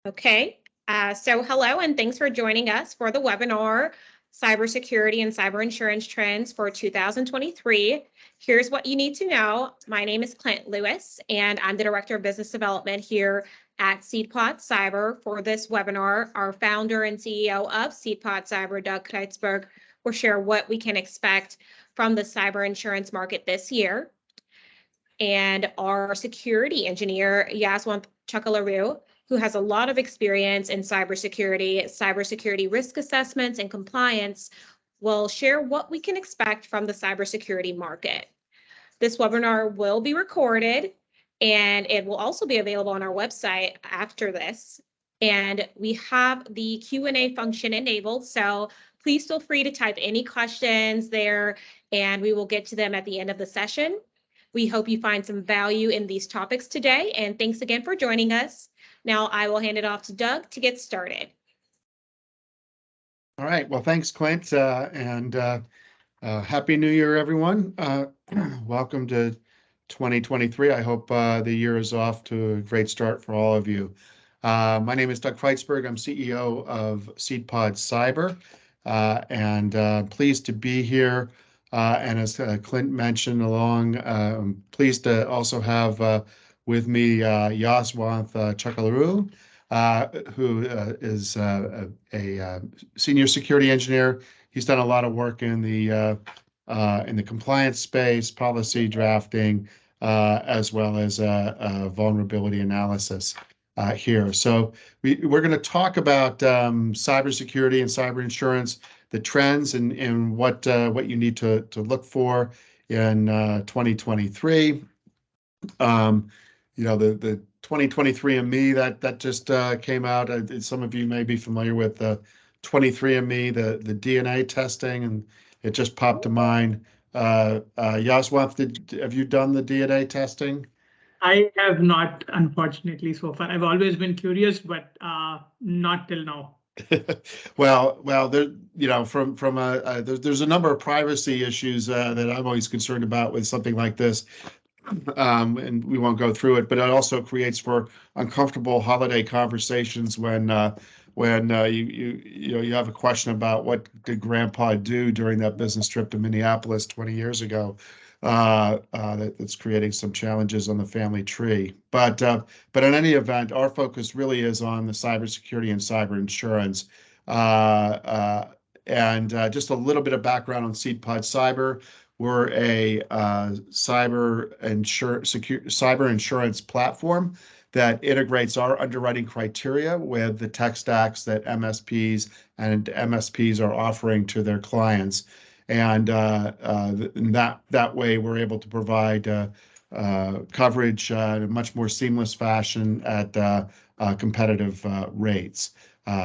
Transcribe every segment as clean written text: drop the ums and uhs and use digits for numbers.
Okay, so hello and thanks for joining us for the webinar, Cybersecurity and Cyber Insurance Trends for 2023. Here's what you need to know. My name is Clint Lewis, and I'm the Director of Business Development here at SeedPod Cyber. For this webinar, our founder and CEO of SeedPod Cyber, Doug Kreitzberg, will share what we can expect from the cyber insurance market this year. And our security engineer, Yaswanth Chukkaluru, who has a lot of experience in cybersecurity risk assessments and compliance, will share what we can expect from the cybersecurity market. This webinar will be recorded and it will also be available on our website after this. And we have the Q&A function enabled, so please feel free to type any questions there and we will get to them at the end of the session. We hope you find some value in these topics today, and thanks again for joining us. Now I will hand it off to Doug to get started. All right. Well, thanks, Clint, and Happy New Year, everyone. Welcome to 2023. I hope the year is off to a great start for all of you. My name is Doug Kreitzberg. I'm CEO of SeedPod Cyber, and pleased to be here. And as Clint mentioned I'm pleased to also have with me Yaswanth Chukkaluru, who is a senior security engineer. He's done a lot of work in the compliance space, policy drafting, as well as vulnerability analysis here. So we're going to talk about cybersecurity and cyber insurance, the trends and what you need to look for in 2023. The 23andMe that just came out. Some of you may be familiar with 23andMe, the DNA testing, and it just popped to mind. Yaswanth, have you done the DNA testing? I have not, unfortunately, so far. I've always been curious, but not till now. well, there, there's a number of privacy issues that I'm always concerned about with something like this. And we won't go through it, but it also creates for uncomfortable holiday conversations when you have a question about what did Grandpa do during that business trip to Minneapolis 20 years ago. That's creating some challenges on the family tree. But in any event, our focus really is on the cybersecurity and cyber insurance. And just a little bit of background on SeedPod Cyber. We're a cyber insurance platform that integrates our underwriting criteria with the tech stacks that MSPs are offering to their clients. And that way we're able to provide coverage in a much more seamless fashion at competitive rates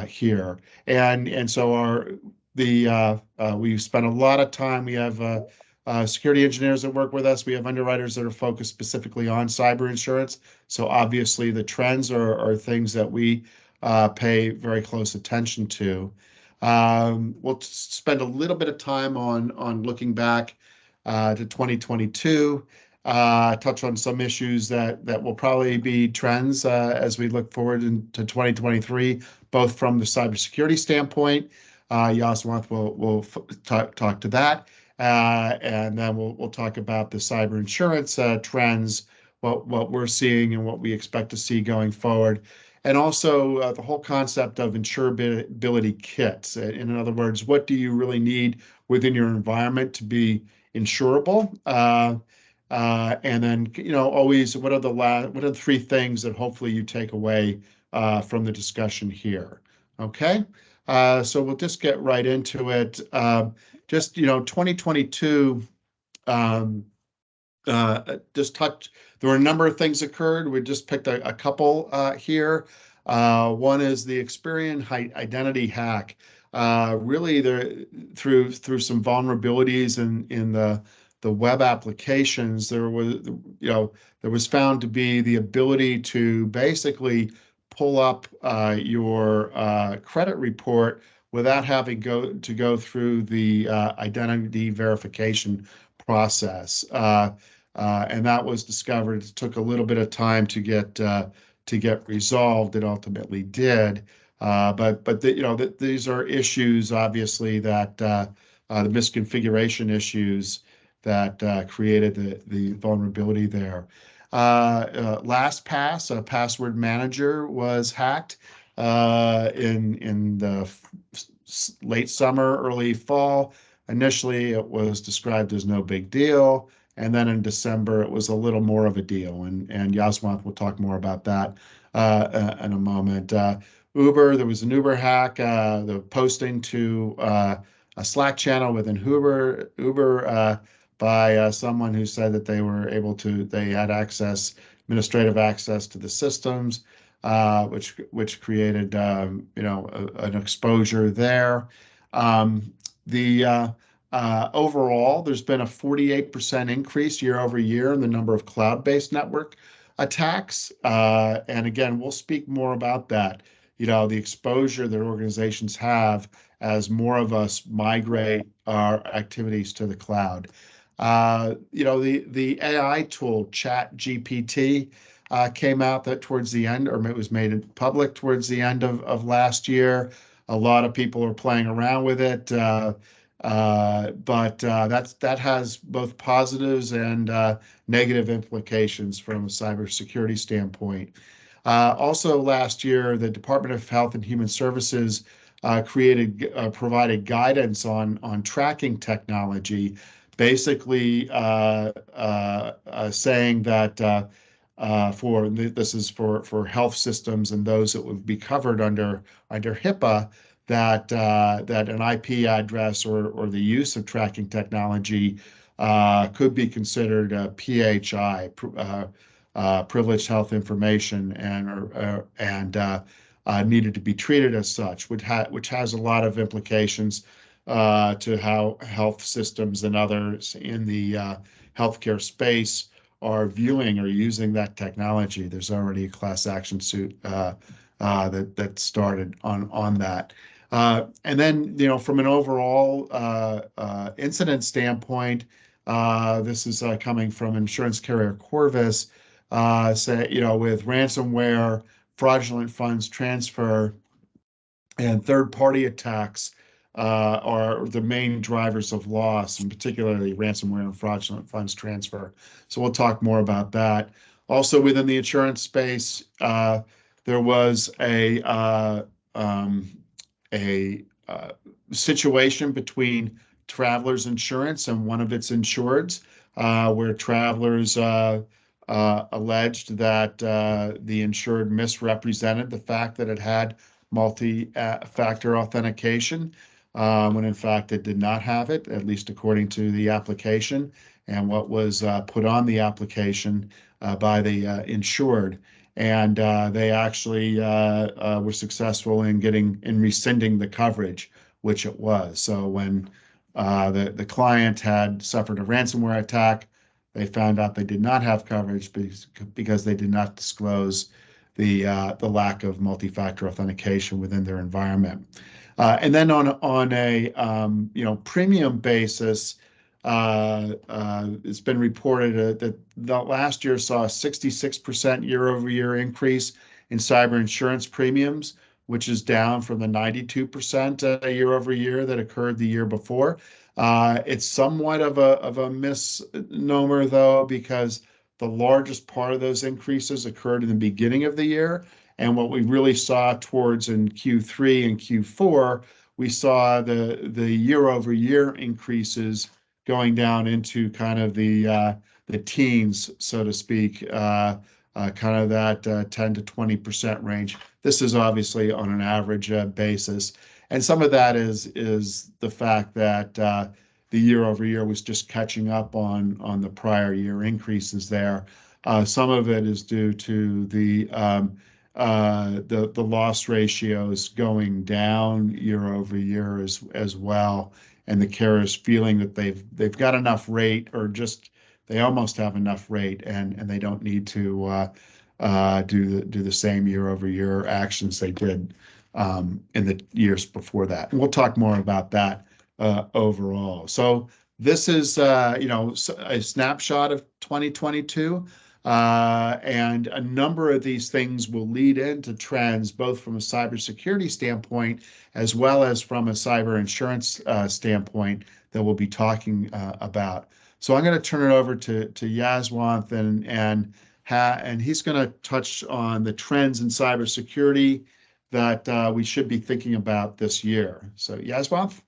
here. And so we've spent a lot of time. We have security engineers that work with us. We have underwriters that are focused specifically on cyber insurance. So obviously the trends are things that we pay very close attention to. We'll spend a little bit of time on looking back to 2022, touch on some issues that will probably be trends as we look forward into 2023, both from the cybersecurity standpoint. Yaswanth will talk to that. And then we'll talk about the cyber insurance trends, what we're seeing and what we expect to see going forward. And also the whole concept of insurability kits. In other words, what do you really need within your environment to be insurable? And then, always what are the three things that hopefully you take away from the discussion here? Okay. So we'll just get right into it. 2022, there were a number of things occurred. We just picked a couple here. One is the Experian identity hack. Really, through some vulnerabilities in the web applications, there was found to be the ability to basically pull up your credit report without having to go through the identity verification process. And that was discovered. It took a little bit of time to to get resolved. It ultimately did. These are issues, obviously, that the misconfiguration issues that created the vulnerability there. LastPass, a password manager, was hacked in the late summer, early fall. Initially, it was described as no big deal. And then in December, it was a little more of a deal. And Yaswanth will talk more about that in a moment. Uber, there was an Uber hack, the posting to a Slack channel within Uber by someone who said that they had administrative access to the systems, which created, an exposure there. Overall, there's been a 48% increase year over year in the number of cloud-based network attacks. And again, we'll speak more about that. The exposure that organizations have as more of us migrate our activities to the cloud. The AI tool ChatGPT came out that towards the end, or it was made public towards the end of last year. A lot of people are playing around with it, but that has both positives and negative implications from a cybersecurity standpoint. Also, last year, the Department of Health and Human Services provided guidance on tracking technology, basically saying that this is for health systems and those that would be covered under HIPAA, that an IP address or the use of tracking technology could be considered a PHI, privileged health information, and needed to be treated as such, which has a lot of implications to how health systems and others in the healthcare space are viewing or using that technology. There's already a class action suit that started on that. And then, from an overall incident standpoint, this is coming from insurance carrier Corvus, with ransomware, fraudulent funds transfer, and third-party attacks are the main drivers of loss, and particularly ransomware and fraudulent funds transfer. So we'll talk more about that. Also, within the insurance space, there was a situation between Travelers Insurance and one of its insureds, where Travelers alleged that the insured misrepresented the fact that it had multi-factor authentication, when in fact it did not have it, at least according to the application and what was put on the application by the insured. And they actually were successful in rescinding the coverage, which it was. So when the client had suffered a ransomware attack, they found out they did not have coverage because they did not disclose the lack of multi-factor authentication within their environment. And then on a premium basis, it's been reported that the last year saw a 66% year-over-year increase in cyber insurance premiums, which is down from the 92% year-over-year that occurred the year before. It's somewhat of a misnomer, though, because the largest part of those increases occurred in the beginning of the year. And what we really saw towards in Q3 and Q4, we saw the year-over-year increases going down into kind of the teens, so to speak, kind of that 10 to 20% range. This is obviously on an average basis. And some of that is the fact that the year-over-year was just catching up on the prior year increases there. Some of it is due to the loss ratios going down year-over-year as well, and the carriers feeling that they've got enough rate, or just they almost have enough rate, and they don't need to do the same year-over-year actions they did in the years before that. And we'll talk more about that overall. So this is a snapshot of 2022. And a number of these things will lead into trends, both from a cybersecurity standpoint as well as from a cyber insurance standpoint that we'll be talking about. So I'm going to turn it over to Yaswanth, and he's going to touch on the trends in cybersecurity that we should be thinking about this year. So Yaswanth?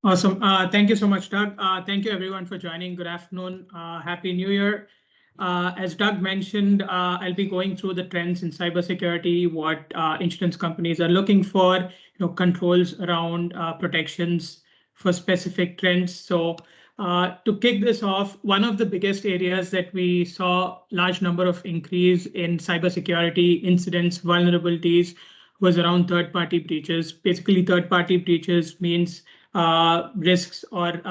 Awesome. Thank you so much, Doug. Thank you, everyone, for joining. Good afternoon. Happy New Year. As Doug mentioned, I'll be going through the trends in cybersecurity, what insurance companies are looking for, controls around protections for specific trends. So to kick this off, one of the biggest areas that we saw large number of increase in cybersecurity incidents, vulnerabilities, was around third-party breaches. Basically, third-party breaches means risks or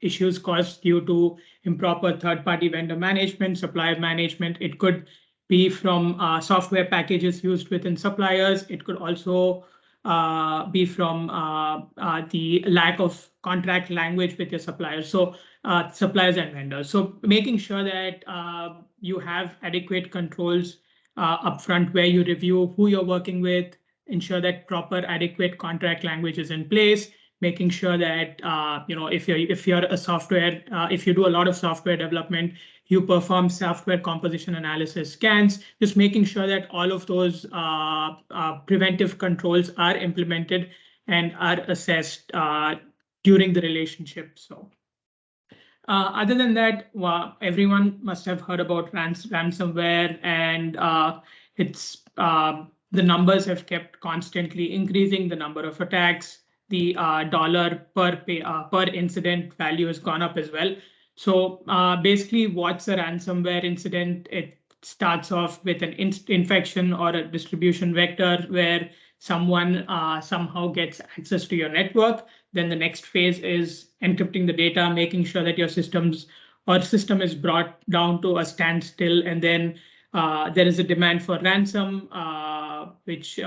issues caused due to improper third-party vendor management, supplier management. It could be from software packages used within suppliers. It could also be from the lack of contract language with your suppliers. So suppliers and vendors. So making sure that you have adequate controls upfront where you review who you're working with, ensure that proper adequate contract language is in place, making sure that if you're a software, if you do a lot of software development, you perform software composition analysis scans, just making sure that all of those preventive controls are implemented and are assessed during the relationship. So other than that, everyone must have heard about ransomware, and it's the numbers have kept constantly increasing, the number of attacks, the dollar per incident value has gone up as well. So basically, what's a ransomware incident? It starts off with an infection or a distribution vector where someone somehow gets access to your network. Then the next phase is encrypting the data, making sure that your system is brought down to a standstill, and then there is a demand for ransom, which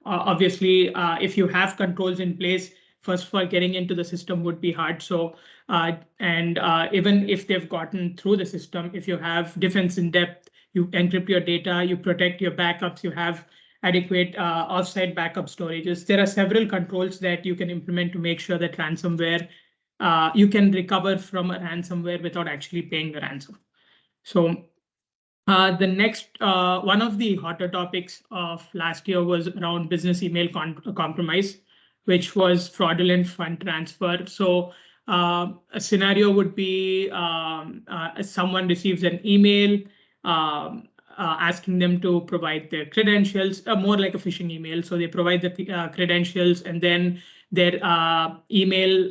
obviously, if you have controls in place, first of all, getting into the system would be hard. So, even if they've gotten through the system, if you have defense in depth, you encrypt your data, you protect your backups, you have adequate offsite backup storages. There are several controls that you can implement to make sure that ransomware, you can recover from a ransomware without actually paying the ransom. So the next one of the hotter topics of last year was around business email compromise, which was fraudulent fund transfer. So a scenario would be someone receives an email asking them to provide their credentials, more like a phishing email. So they provide the credentials, and then their email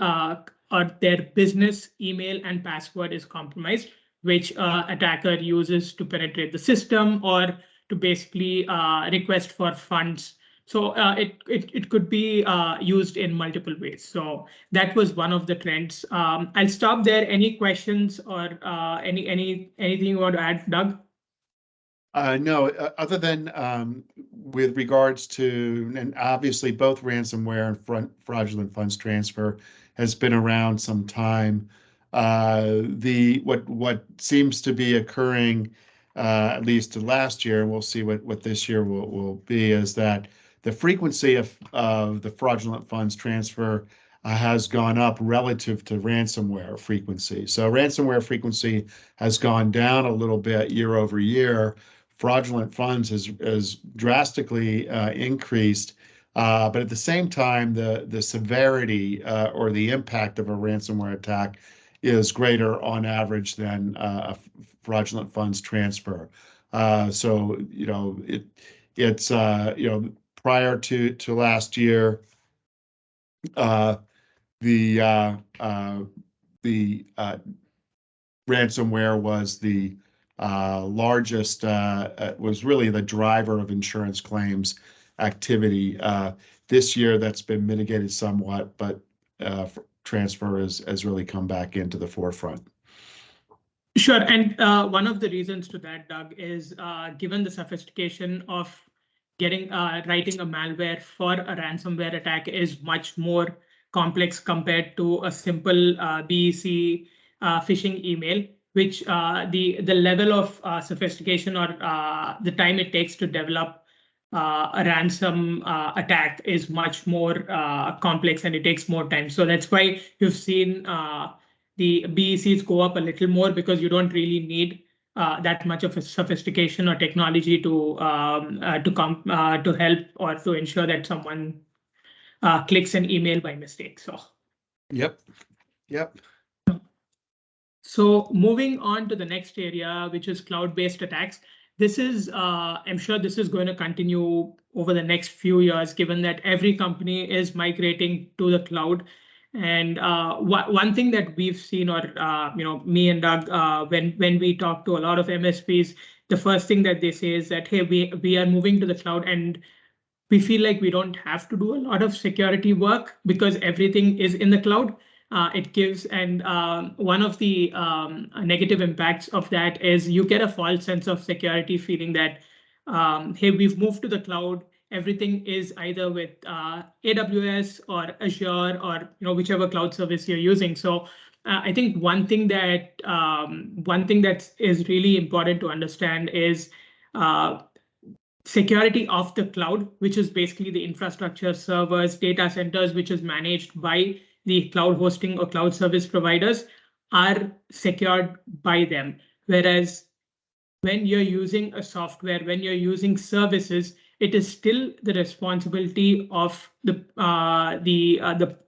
or their business email and password is compromised, which attacker uses to penetrate the system or to basically request for funds. So it could be used in multiple ways. So that was one of the trends. I'll stop there. Any questions or anything you want to add, Doug? No, other than with regards to, and obviously both ransomware and fraudulent funds transfer has been around some time. What seems to be occurring, at least last year, and we'll see what this year will be, is that the frequency of the fraudulent funds transfer has gone up relative to ransomware frequency. So ransomware frequency has gone down a little bit year over year. Fraudulent funds has drastically increased, but at the same time, the severity or the impact of a ransomware attack is greater on average than a fraudulent funds transfer. So it's prior to last year, the ransomware was the largest, was really the driver of insurance claims activity. This year, that's been mitigated somewhat, but transfer has really come back into the forefront. Sure. And one of the reasons to that, Doug, is given the sophistication of writing a malware for a ransomware attack is much more complex compared to a simple BEC phishing email, which the level of sophistication or the time it takes to develop a ransom attack is much more complex, and it takes more time. So that's why you've seen the BECs go up a little more, because you don't really need that much of a sophistication or technology to help or to ensure that someone clicks an email by mistake. So. Yep. So moving on to the next area, which is cloud-based attacks. This is, I'm sure this is going to continue over the next few years, given that every company is migrating to the cloud. And one thing that we've seen, or me and Doug, when we talk to a lot of MSPs, the first thing that they say is that, hey, we are moving to the cloud, and we feel like we don't have to do a lot of security work because everything is in the cloud. It gives, and one of the negative impacts of that is you get a false sense of security, feeling that, hey, we've moved to the cloud. Everything is either with AWS or Azure, or whichever cloud service you're using. So I think one thing that is really important to understand is security of the cloud, which is basically the infrastructure, servers, data centers, which is managed by the cloud hosting or cloud service providers, are secured by them. Whereas when you're using a software, when you're using services, it is still the responsibility of the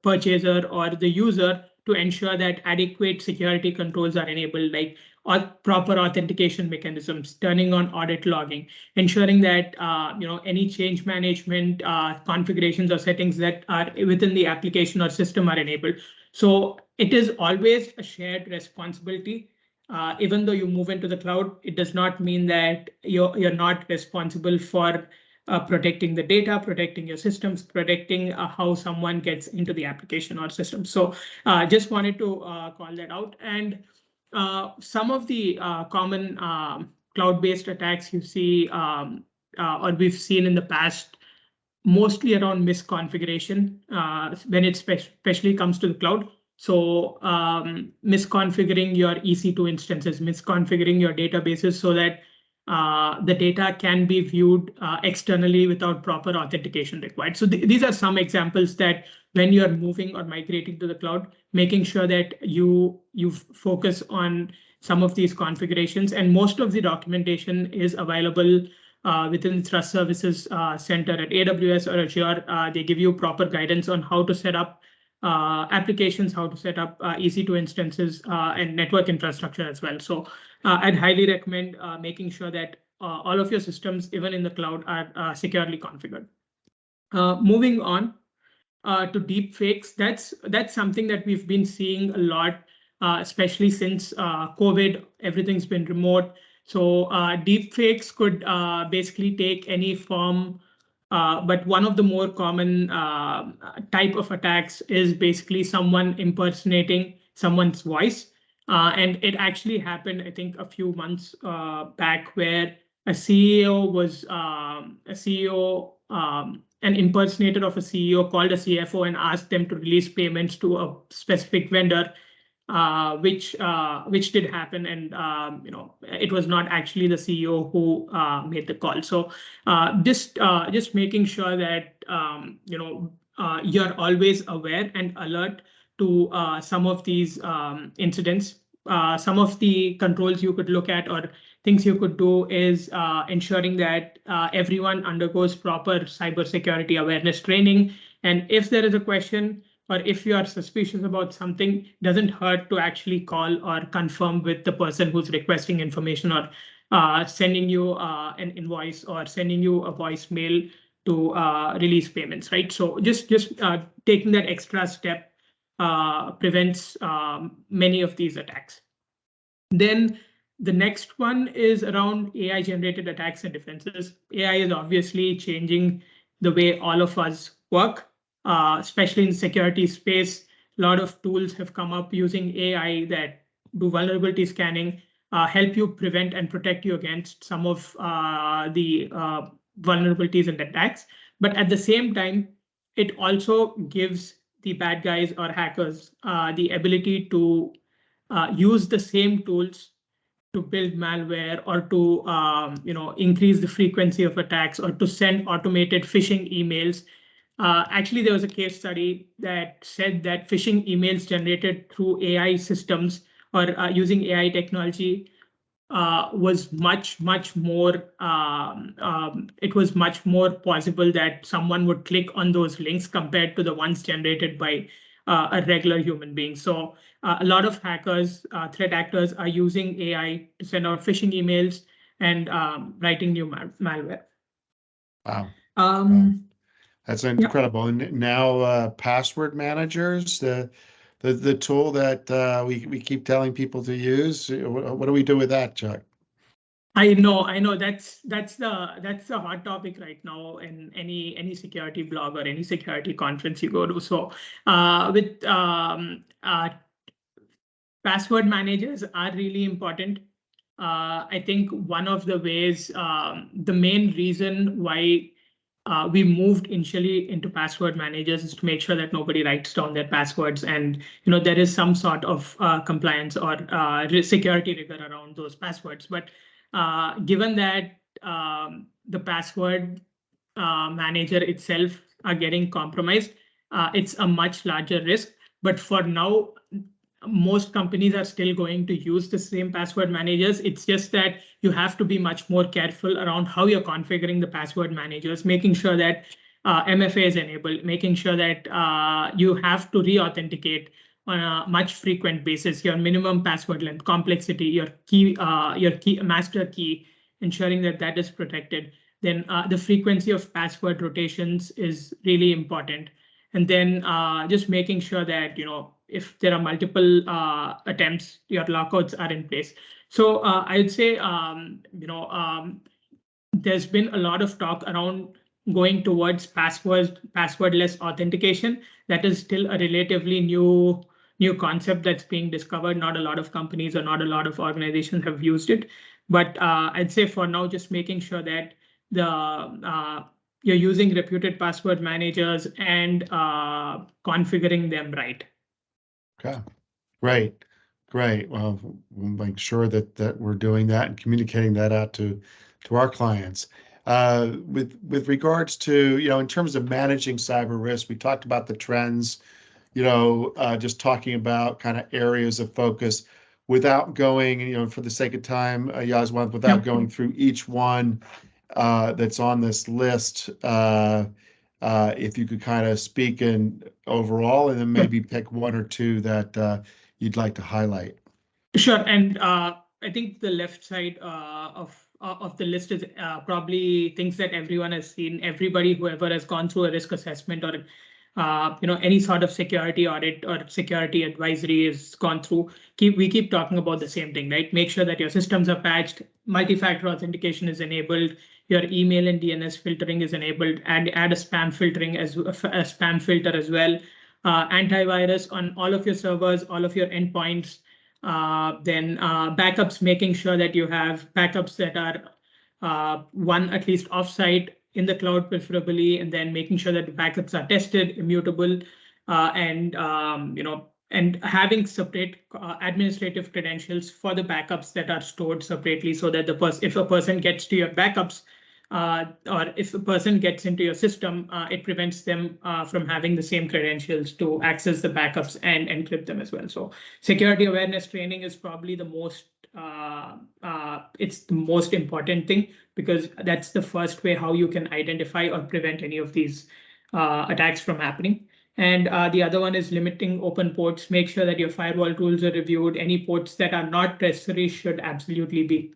purchaser or the user to ensure that adequate security controls are enabled, like proper authentication mechanisms, turning on audit logging, ensuring that any change management configurations or settings that are within the application or system are enabled. So it is always a shared responsibility. Even though you move into the cloud, it does not mean that you're not responsible for protecting the data, protecting your systems, protecting how someone gets into the application or system. So just wanted to call that out. And some of the common cloud-based attacks you see or we've seen in the past, mostly around misconfiguration when it especially comes to the cloud. So misconfiguring your EC2 instances, misconfiguring your databases so that the data can be viewed externally without proper authentication required. So these are some examples that when you're moving or migrating to the cloud, making sure that you focus on some of these configurations. And most of the documentation is available within the Trust Services Center at AWS or Azure. They give you proper guidance on how to set up applications, how to set up EC2 instances and network infrastructure as well. So I'd highly recommend making sure that all of your systems, even in the cloud, are securely configured. Moving on to deep fakes, that's something that we've been seeing a lot, especially since COVID. Everything's been remote. So deep fakes could basically take any form. But one of the more common type of attacks is basically someone impersonating someone's voice. And it actually happened, I think, a few months back, where a CEO was an impersonator of a CEO called a CFO and asked them to release payments to a specific vendor, which did happen, and it was not actually the CEO who made the call. So just making sure that you're always aware and alert to some of these incidents. Some of the controls you could look at or things you could do is ensuring that everyone undergoes proper cybersecurity awareness training. And if there is a question, or if you are suspicious about something, it doesn't hurt to actually call or confirm with the person who's requesting information, or sending you an invoice or sending you a voicemail to release payments, right? So just taking that extra step prevents many of these attacks. Then the next one is around AI-generated attacks and defenses. AI is obviously changing the way all of us work, especially in the security space. A lot of tools have come up using AI that do vulnerability scanning, help you prevent and protect you against some of the vulnerabilities and attacks. But at the same time, it also gives the bad guys or hackers the ability to use the same tools to build malware or to increase the frequency of attacks or to send automated phishing emails. Actually, there was a case study that said that phishing emails generated through AI systems or using AI technology was much more. It was much more possible that someone would click on those links compared to the ones generated by a regular human being. So a lot of hackers, threat actors, are using AI to send out phishing emails and writing new malware. Wow. Wow. That's incredible. And now password managers, the tool that we keep telling people to use. What do we do with that, Chuck? I know that's the hot topic right now in any security blog or any security conference you go to. So with password managers are really important. I think one of the ways, the main reason why we moved initially into password managers is to make sure that nobody writes down their passwords, and there is some sort of compliance or security rigor around those passwords. But given that the password manager itself are getting compromised, it's a much larger risk. But for now, most companies are still going to use the same password managers. It's just that you have to be much more careful around how you're configuring the password managers, making sure that MFA is enabled, making sure that you have to re-authenticate on a much frequent basis, your minimum password length, complexity, your key master key, ensuring that that is protected. Then the frequency of password rotations is really important. And then just making sure that, if there are multiple attempts, your lockouts are in place. So I'd say, there's been a lot of talk around going towards passwordless authentication. That is still a relatively new concept that's being discovered. Not a lot of companies or not a lot of organizations have used it. But I'd say for now, just making sure that you're using reputed password managers and configuring them right. Okay, great. Well, we'll make sure that we're doing that and communicating that out to our clients. With regards to, in terms of managing cyber risk, we talked about the trends, just talking about kind of areas of focus without going, for the sake of time, Yaswanth, without going through each one that's on this list. If you could kind of speak in overall and then maybe pick one or two that you'd like to highlight. Sure. And I think the left side of the list is probably things that everyone has seen. Everybody, whoever has gone through a risk assessment or any sort of security audit or security advisory has gone through. We keep talking about the same thing, right? Make sure that your systems are patched, multi-factor authentication is enabled, your email and DNS filtering is enabled, and add a spam filtering as a spam filter as well. Antivirus on all of your servers, all of your endpoints. Then backups, making sure that you have backups that are one at least offsite in the cloud preferably, and then making sure that the backups are tested, immutable, and having separate administrative credentials for the backups that are stored separately, so that if a person gets to your backups or if a person gets into your system, it prevents them from having the same credentials to access the backups and encrypt them as well. So security awareness training is probably the most it's the most important thing, because that's the first way how you can identify or prevent any of these attacks from happening. And the other one is limiting open ports. Make sure that your firewall rules are reviewed. Any ports that are not necessary should absolutely be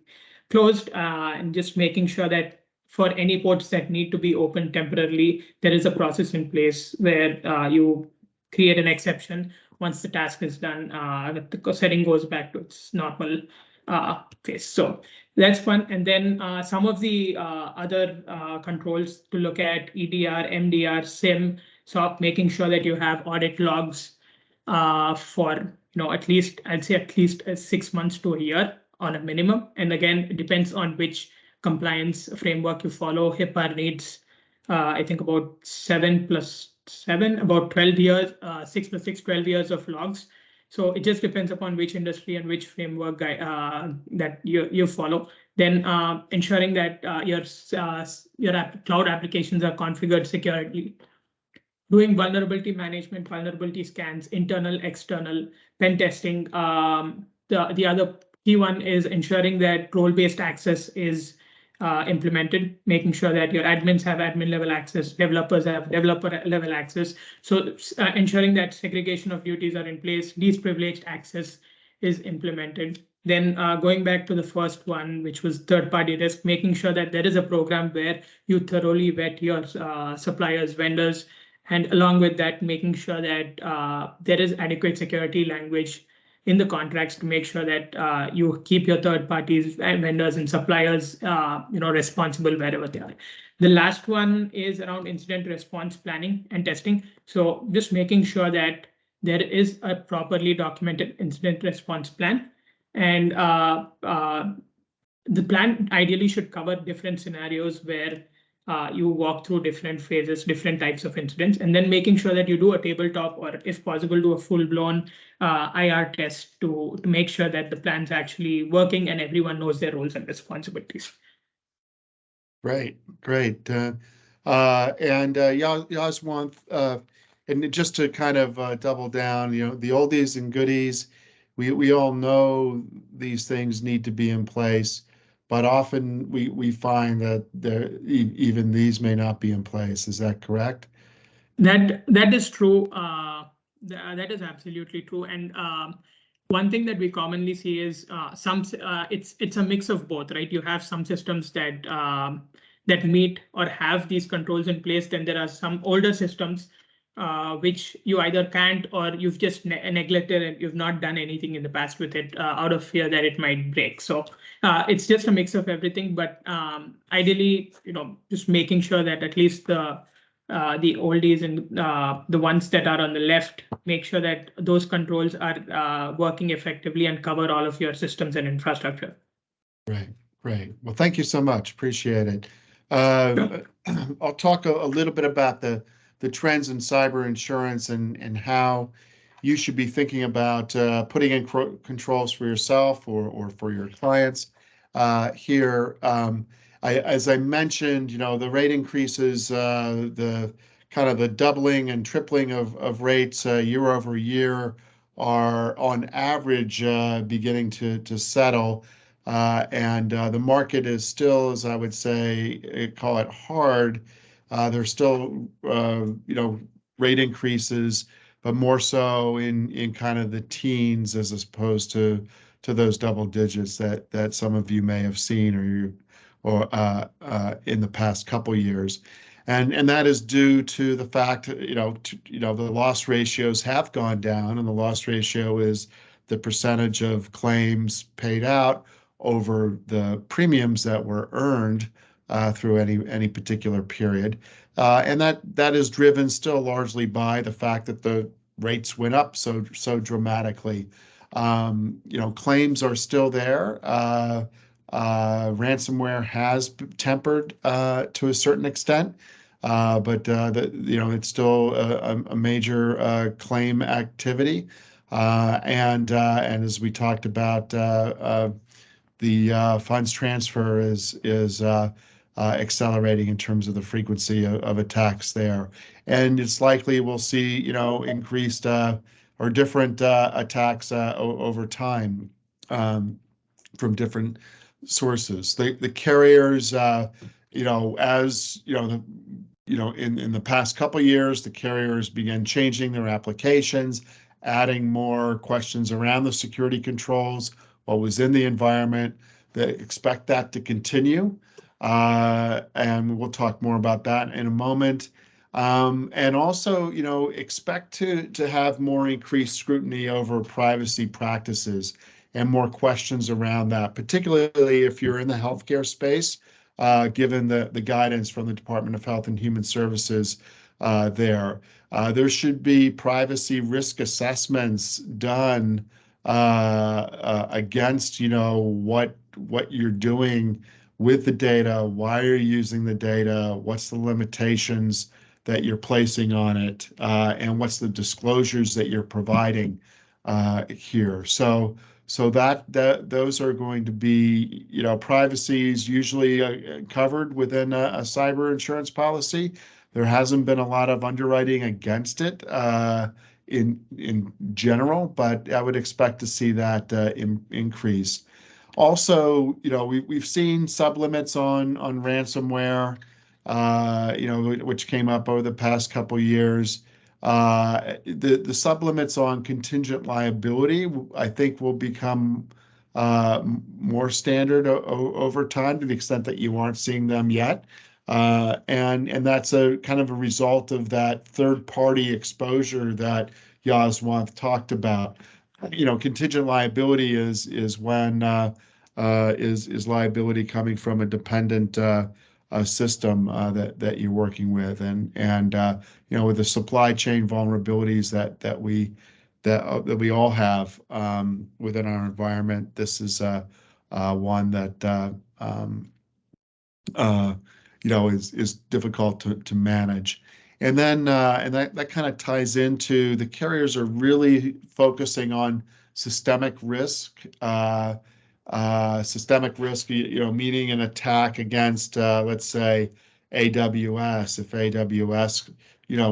closed, and just making sure that for any ports that need to be opened temporarily, there is a process in place where you create an exception. Once the task is done, the setting goes back to its normal phase. So that's one. And then some of the other controls to look at: EDR, MDR, SIM, SOC, making sure that you have audit logs for at least, I'd say at least 6 months to a year on a minimum. And again, it depends on which compliance framework you follow. HIPAA needs, I think, about 7 + 7, about 12 years, 6 + 6, 12 years of logs. So it just depends upon which industry and which framework that you follow. Then ensuring that your cloud applications are configured securely. Doing vulnerability management, vulnerability scans, internal, external, pen testing. The other key one is ensuring that role-based access is implemented, making sure that your admins have admin level access, developers have developer level access. So ensuring that segregation of duties are in place, least privileged access is implemented. Then going back to the first one, which was third-party risk, making sure that there is a program where you thoroughly vet your suppliers, vendors, and along with that, making sure that there is adequate security language in the contracts to make sure that you keep your third parties and vendors and suppliers responsible wherever they are. The last one is around incident response planning and testing. So just making sure that there is a properly documented incident response plan. And the plan ideally should cover different scenarios where you walk through different phases, different types of incidents, and then making sure that you do a tabletop or, if possible, do a full-blown IR test to make sure that the plan's actually working and everyone knows their roles and responsibilities. Great. Yaswanth, and just to kind of double down, the oldies and goodies, we all know these things need to be in place, but often we find that even these may not be in place. Is that correct? That is true. That is absolutely true. And one thing that we commonly see is it's a mix of both, right? You have some systems that meet or have these controls in place. Then there are some older systems which you either can't or you've just neglected and you've not done anything in the past with it out of fear that it might break. So it's just a mix of everything. But ideally, just making sure that at least the oldies and the ones that are on the left, make sure that those controls are working effectively and cover all of your systems and infrastructure. Great. Well, thank you so much. Appreciate it. I'll talk a little bit about the trends in cyber insurance and how you should be thinking about putting in controls for yourself or for your clients here. As I mentioned, the rate increases, the kind of the doubling and tripling of rates year over year are on average beginning to settle. And the market is still, as I would say, call it hard. There's still, rate increases, but more so in kind of the teens as opposed to those double digits that some of you may have seen or in the past couple years. And that is due to the fact that, the loss ratios have gone down, and the loss ratio is the percentage of claims paid out over the premiums that were earned through any particular period. And that is driven still largely by the fact that the rates went up so dramatically. Claims are still there. Ransomware has tempered to a certain extent, but it's still a major claim activity. And as we talked about, the funds transfer is accelerating in terms of the frequency of attacks there, and it's likely we'll see increased or different attacks over time from different sources. The carriers, as in the past couple of years, the carriers began changing their applications, adding more questions around the security controls, what was in the environment. They expect that to continue. And we'll talk more about that in a moment. And also, expect to have more increased scrutiny over privacy practices and more questions around that, particularly if you're in the healthcare space, given the guidance from the Department of Health and Human Services there. There should be privacy risk assessments done against, what you're doing with the data, why are you using the data, what's the limitations that you're placing on it, and what's the disclosures that you're providing here. So that those are going to be, privacy is usually covered within a cyber insurance policy. There hasn't been a lot of underwriting against it in general, but I would expect to see that increase. Also, we've seen sublimits on ransomware, which came up over the past couple years. The sublimits on contingent liability, I think, will become more standard over time, to the extent that you aren't seeing them yet. And that's a kind of a result of that third-party exposure that Yaswanth talked about. Contingent liability is when is liability coming from a dependent system that you're working with, and with the supply chain vulnerabilities that we all have within our environment. This is one that is difficult to manage. And then that kind of ties into the carriers are really focusing on systemic risk. Systemic risk, meaning an attack against, let's say, AWS. If AWS,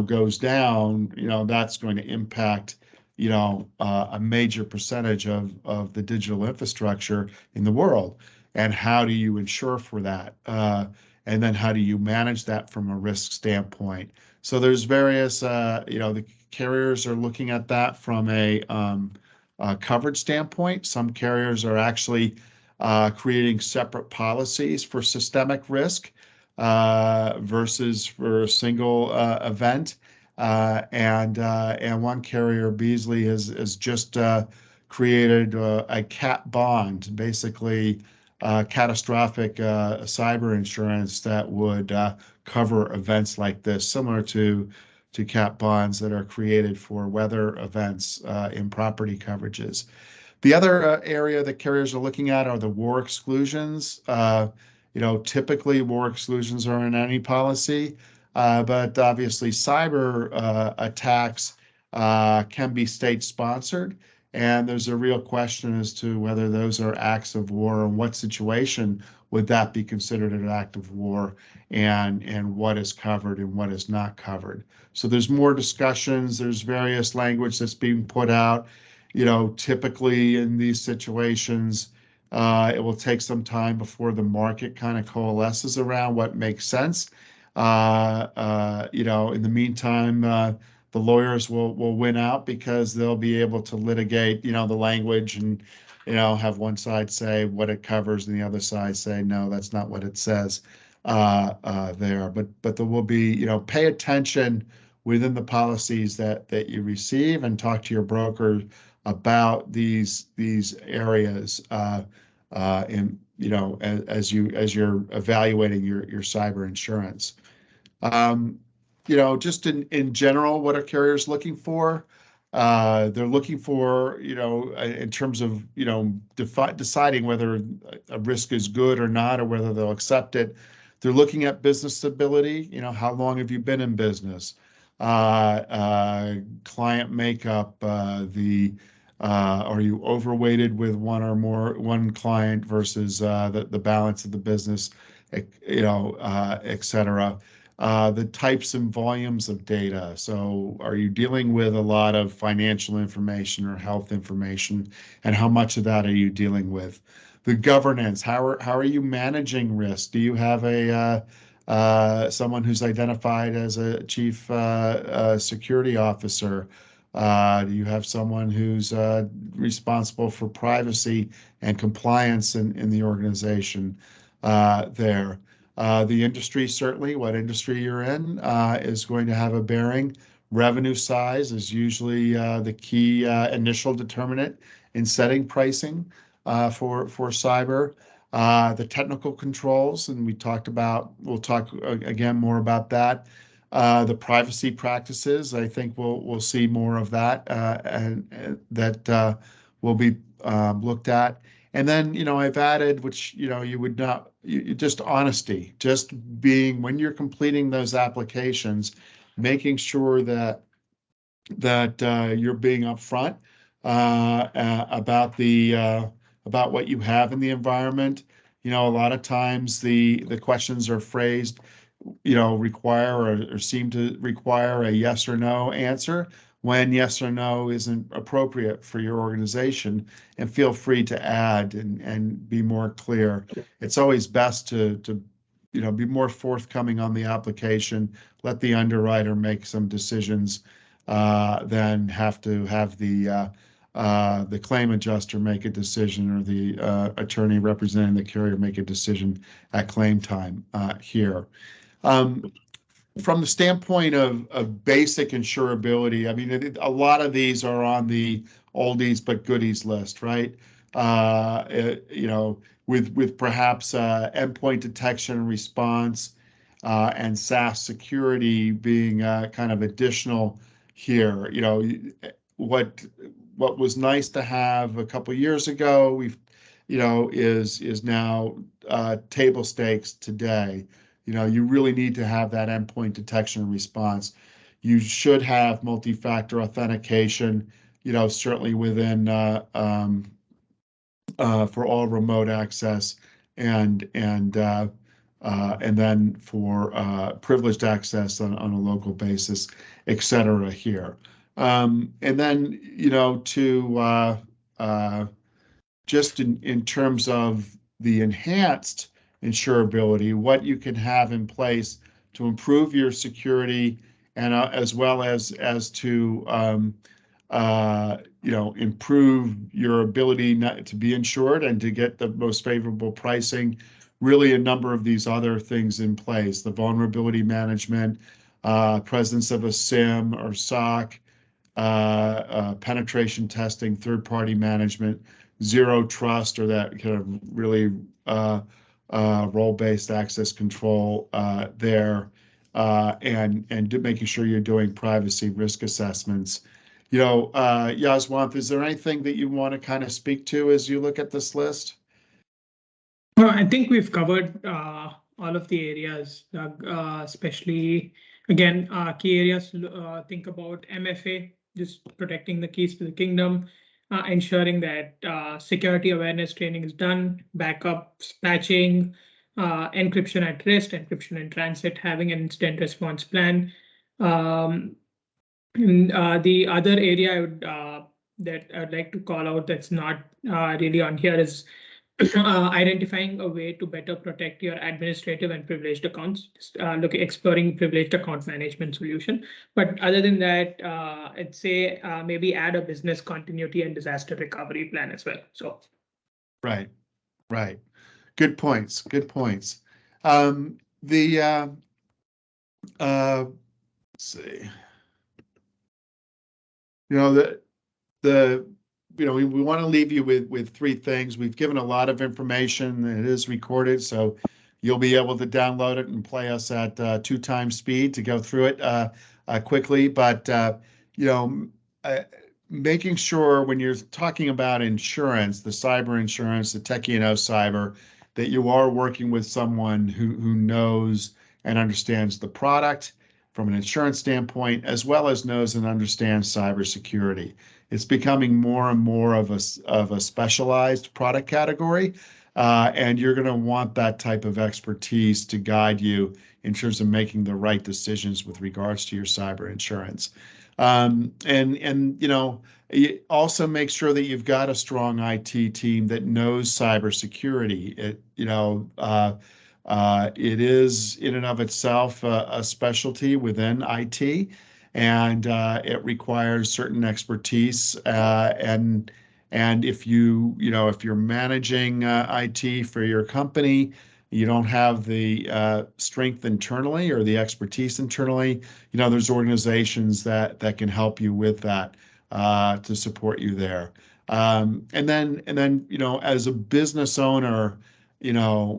goes down, that's going to impact, a major percentage of the digital infrastructure in the world. And how do you insure for that? And then how do you manage that from a risk standpoint? So there's various, the carriers are looking at that from a coverage standpoint. Some carriers are actually creating separate policies for systemic risk versus for a single event. And one carrier, Beasley, has just created a cat bond, basically catastrophic cyber insurance that would cover events like this, similar to cat bonds that are created for weather events in property coverages. The other area that carriers are looking at are the war exclusions. Typically war exclusions are in any policy, but obviously cyber attacks can be state sponsored. And there's a real question as to whether those are acts of war, and what situation would that be considered an act of war, and what is covered and what is not covered. So there's more discussions. There's various language that's being put out. Typically in these situations, it will take some time before the market kind of coalesces around what makes sense. In the meantime, the lawyers will win out, because they'll be able to litigate, the language, and, have one side say what it covers and the other side say, no, that's not what it says there. But there will be, pay attention within the policies that you receive, and talk to your broker about these areas as you're evaluating your cyber insurance. Just in general, what are carriers looking for? They're looking for, in terms of, deciding whether a risk is good or not, or whether they'll accept it. They're looking at business stability. How long have you been in business? Client makeup, are you overweighted with one client versus the balance of the business, et cetera. The types and volumes of data. So are you dealing with a lot of financial information or health information, and how much of that are you dealing with? The governance, how are you managing risk? Do you have someone who's identified as a chief security officer? Do you have someone who's responsible for privacy and compliance in the organization there? The industry, certainly, what industry you're in is going to have a bearing. Revenue size is usually the key initial determinant in setting pricing for cyber. The technical controls, and we'll talk again more about that. The privacy practices, I think we'll see more of that, and that will be looked at. And then, I've added, which, you would not, just honesty, just being, when you're completing those applications, making sure that you're being upfront about what you have in the environment. A lot of times the questions are phrased, require or seem to require a yes or no answer, when yes or no isn't appropriate for your organization, and feel free to add and be more clear. It's always best to be more forthcoming on the application, let the underwriter make some decisions, than have to have the claim adjuster make a decision, or the attorney representing the carrier make a decision at claim time here. From the standpoint of basic insurability, I mean, a lot of these are on the oldies but goodies list, right? With perhaps endpoint detection and response, and SaaS security being kind of additional here. What was nice to have a couple years ago, is now table stakes today. You really need to have that endpoint detection and response. You should have multi-factor authentication, certainly within for all remote access, and then for privileged access on a local basis, et cetera here. And then, just in terms of the enhanced insurability, what you can have in place to improve your security, and as well as to improve your ability to be insured and to get the most favorable pricing. Really, a number of these other things in place: the vulnerability management, presence of a SIM or SOC, penetration testing, third-party management, zero trust, or that kind of really role-based access control there, and making sure you're doing privacy risk assessments. Yaswanth, is there anything that you want to kind of speak to as you look at this list? No, I think we've covered all of the areas, Doug, especially, again, key areas. Think about MFA, just protecting the keys to the kingdom, ensuring that security awareness training is done, backups, patching, encryption at rest, encryption in transit, having an incident response plan. The other area that I'd like to call out that's not really on here is identifying a way to better protect your administrative and privileged accounts, exploring privileged account management solution. But other than that, I'd say maybe add a business continuity and disaster recovery plan as well. So, right. Good points. Let's see. We want to leave you with three things. We've given a lot of information, and it is recorded, so you'll be able to download it and play us at 2x speed to go through it quickly. But making sure when you're talking about insurance, the cyber insurance, the Techie cyber, that you are working with someone who knows and understands the product from an insurance standpoint, as well as knows and understands cybersecurity. It's becoming more and more of a specialized product category, and you're going to want that type of expertise to guide you in terms of making the right decisions with regards to your cyber insurance. You also make sure that you've got a strong IT team that knows cybersecurity. It is in and of itself a specialty within IT, and it requires certain expertise. And if you're managing IT for your company, you don't have the strength internally or the expertise internally, there's organizations that can help you with that, to support you there. And then as a business owner,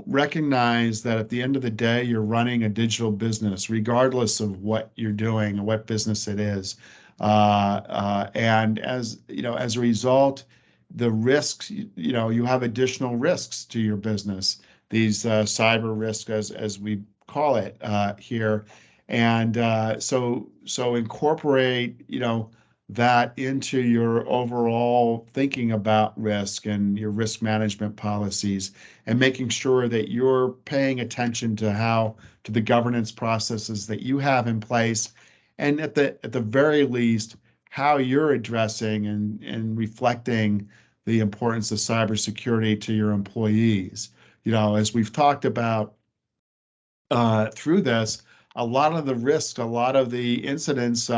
recognize that at the end of the day, you're running a digital business, regardless of what you're doing or what business it is. And as a result, the risks, you have additional risks to your business, these cyber risks, as we call it here. And so incorporate, that into your overall thinking about risk and your risk management policies, and making sure that you're paying attention to the governance processes that you have in place, and at the very least, how you're addressing and reflecting the importance of cybersecurity to your employees. As we've talked about through this, a lot of the risks, a lot of the incidents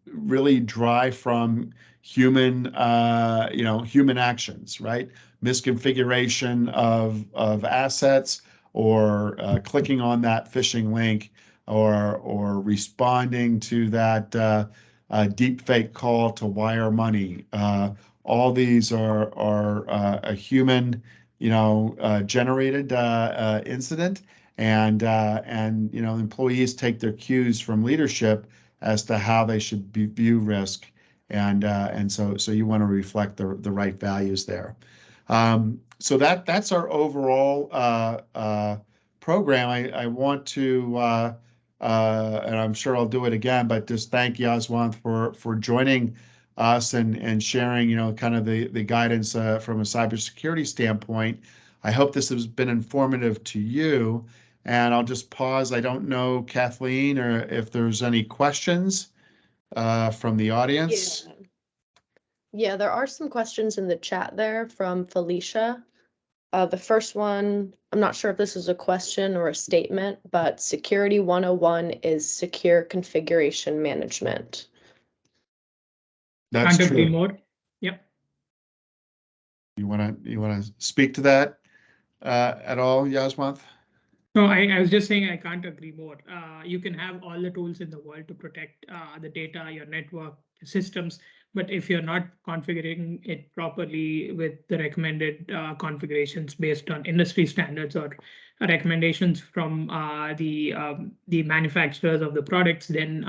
really drive from human actions, right? Misconfiguration of assets, or clicking on that phishing link, or responding to that deep fake call to wire money. All these are a human, generated incident. And employees take their cues from leadership as to how they should view risk, and so you want to reflect the right values there. So that's our overall program. I want to, and I'm sure I'll do it again, but just thank Yaswanth for joining us and sharing kind of the guidance from a cybersecurity standpoint. I hope this has been informative to you. And I'll just pause. I don't know, Kathleen, or if there's any questions from the audience. Yeah, there are some questions in the chat there from Felicia. The first one, I'm not sure if this is a question or a statement, but Security 101 is secure configuration management. That's Can't agree true. more. Yep. You wanna speak to that at all, Yaswanth? No, I was just saying I can't agree more. You can have all the tools in the world to protect the data, your network, systems, but if you're not configuring it properly with the recommended configurations based on industry standards or recommendations from the manufacturers of the products, then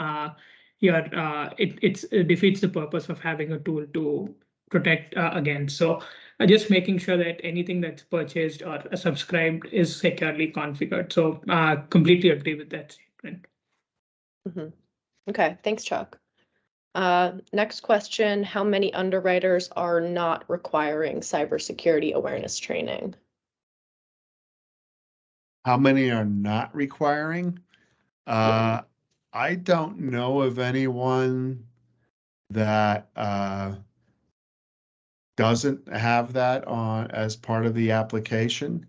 it defeats the purpose of having a tool to protect against. So just making sure that anything that's purchased or subscribed is securely configured. So completely agree with that statement. Mm-hmm. Okay, thanks, Chuck. Next question, how many underwriters are not requiring cybersecurity awareness training? How many are not requiring? Yeah. I don't know of anyone that doesn't have that on as part of the application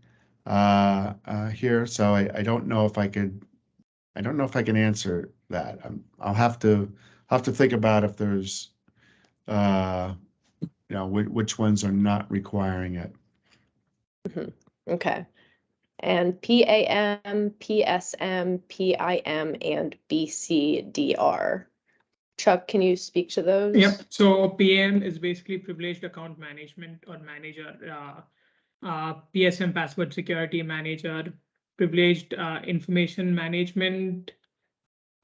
here. So I don't know if I can answer that. I'll have to think about if there's which ones are not requiring it. Mm-hmm. Okay. And PAM, PSM, PIM, and BCDR. Chuck, can you speak to those? Yep. So PM is basically privileged account management or manager. PSM, password security manager, privileged information management.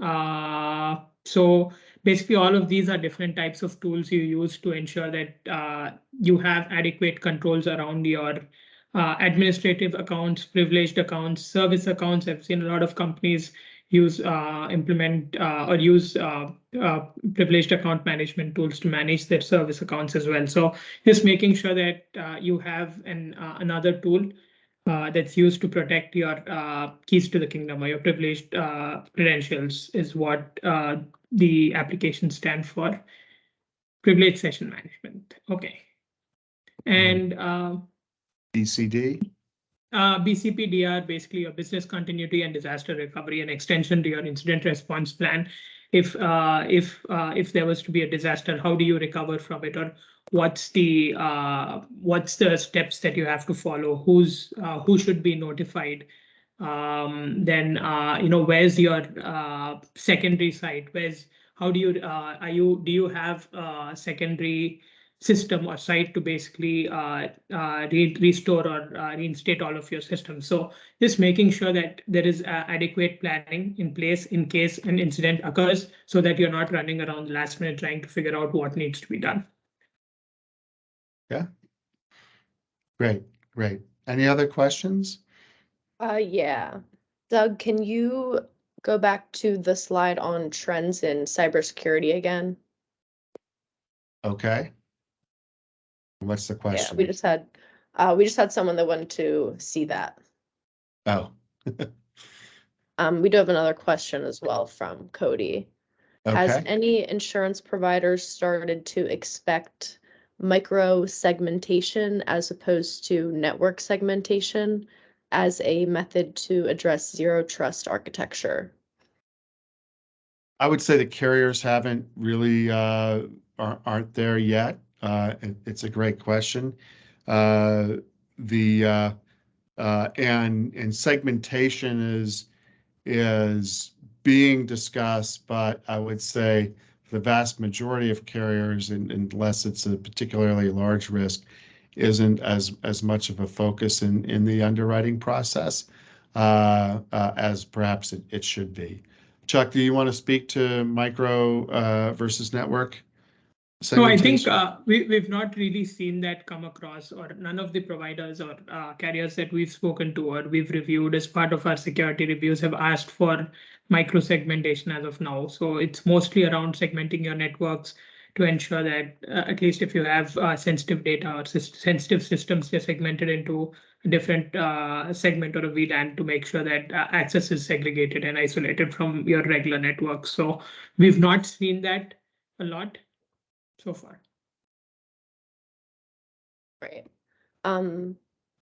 So basically all of these are different types of tools you use to ensure that you have adequate controls around your administrative accounts, privileged accounts, service accounts. I've seen a lot of companies use implement or use privileged account management tools to manage their service accounts as well. So just making sure that you have another tool that's used to protect your keys to the kingdom or your privileged credentials is what the applications stand for. Privileged session management. Okay. And BCD? BCPDR, basically your business continuity and disaster recovery, an extension to your incident response plan. If there was to be a disaster, how do you recover from it, or what's the steps that you have to follow? Who should be notified? Then where's your secondary site? How do you have a secondary system or site to basically restore or reinstate all of your systems? So just making sure that there is adequate planning in place in case an incident occurs, so that you're not running around last minute trying to figure out what needs to be done. Yeah. Great. Any other questions? Yeah. Doug, can you go back to the slide on trends in cybersecurity again? Okay. What's the Yeah, question? we just had someone that wanted to see that. Oh, We do have another question as well from Cody. Has okay. any insurance providers started to expect micro segmentation as opposed to network segmentation as a method to address zero trust architecture? I would say the carriers haven't really aren't there yet. It's a great question. The and segmentation is being discussed, but I would say the vast majority of carriers, unless it's a particularly large risk, isn't as much of a focus in the underwriting process as perhaps it should be. Chuck, do you want to speak to micro versus network No, I think segmentation? we've not really seen that come across, or none of the providers or carriers that we've spoken to or we've reviewed as part of our security reviews have asked for micro segmentation as of now. So it's mostly around segmenting your networks to ensure that at least if you have sensitive data or sensitive systems, they're segmented into a different segment or a VLAN to make sure that access is segregated and isolated from your regular network. So we've not seen that a lot so far. Right.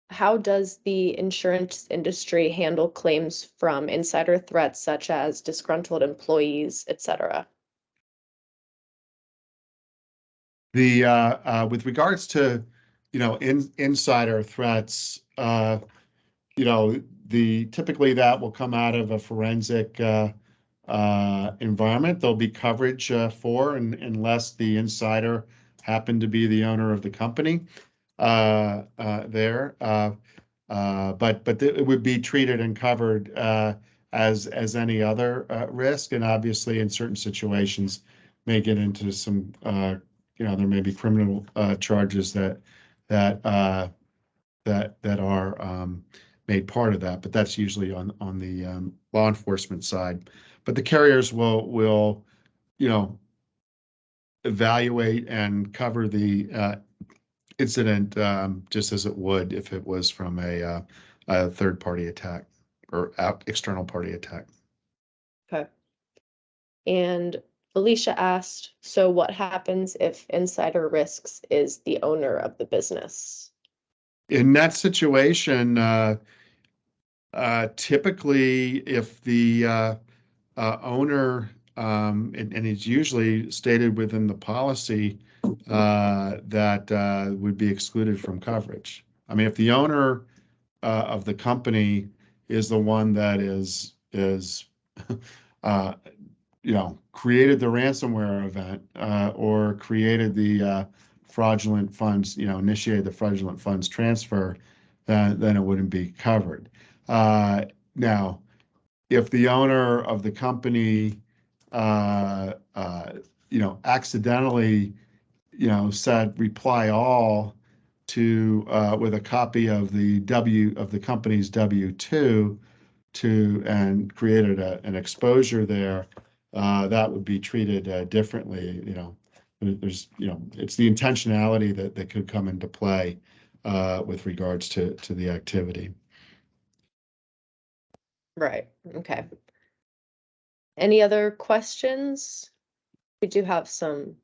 How does the insurance industry handle claims from insider threats such as disgruntled employees, etc.? The with regards to insider threats, typically that will come out of a forensic environment. There'll be coverage for, unless the insider happened to be the owner of the company there. But it would be treated and covered as any other risk, and obviously in certain situations may get into some there may be criminal charges that are made part of that, but that's usually on the law enforcement side. But the carriers will evaluate and cover the incident just as it would if it was from a third-party attack or external party attack. Okay. And Alicia asked, so what happens if insider risks is the owner of the business? In that situation, typically if the owner, and it's usually stated within the policy that would be excluded from coverage. I mean, if the owner of the company is the one that is created the ransomware event or created the fraudulent funds, initiated the fraudulent funds transfer, then it wouldn't be covered. Now, if the owner of the company, accidentally, said reply all to with a copy of the company's W-2 and created an exposure there, that would be treated differently. There's it's the intentionality that could come into play with regards to the activity. Right. Okay. Any other questions? We do have some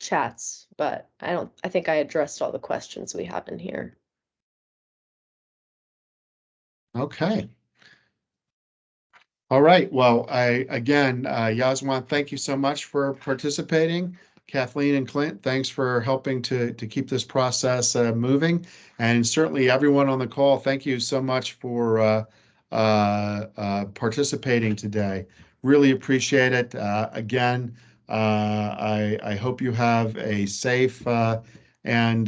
chats, but I think I addressed all the questions we have in here. Okay. All right. Well, Yaswanth, thank you so much for participating. Kathleen and Clint, thanks for helping to keep this process moving. And certainly everyone on the call, thank you so much for participating today. Really appreciate it. Again, I hope you have a safe and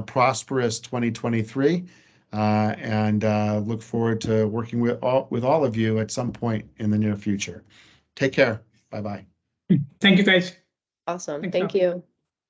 prosperous 2023. And look forward to working with all of you at some point in the near future. Take care. Bye-bye. Thank you, guys. Awesome. Thanks, Thank Doc. you.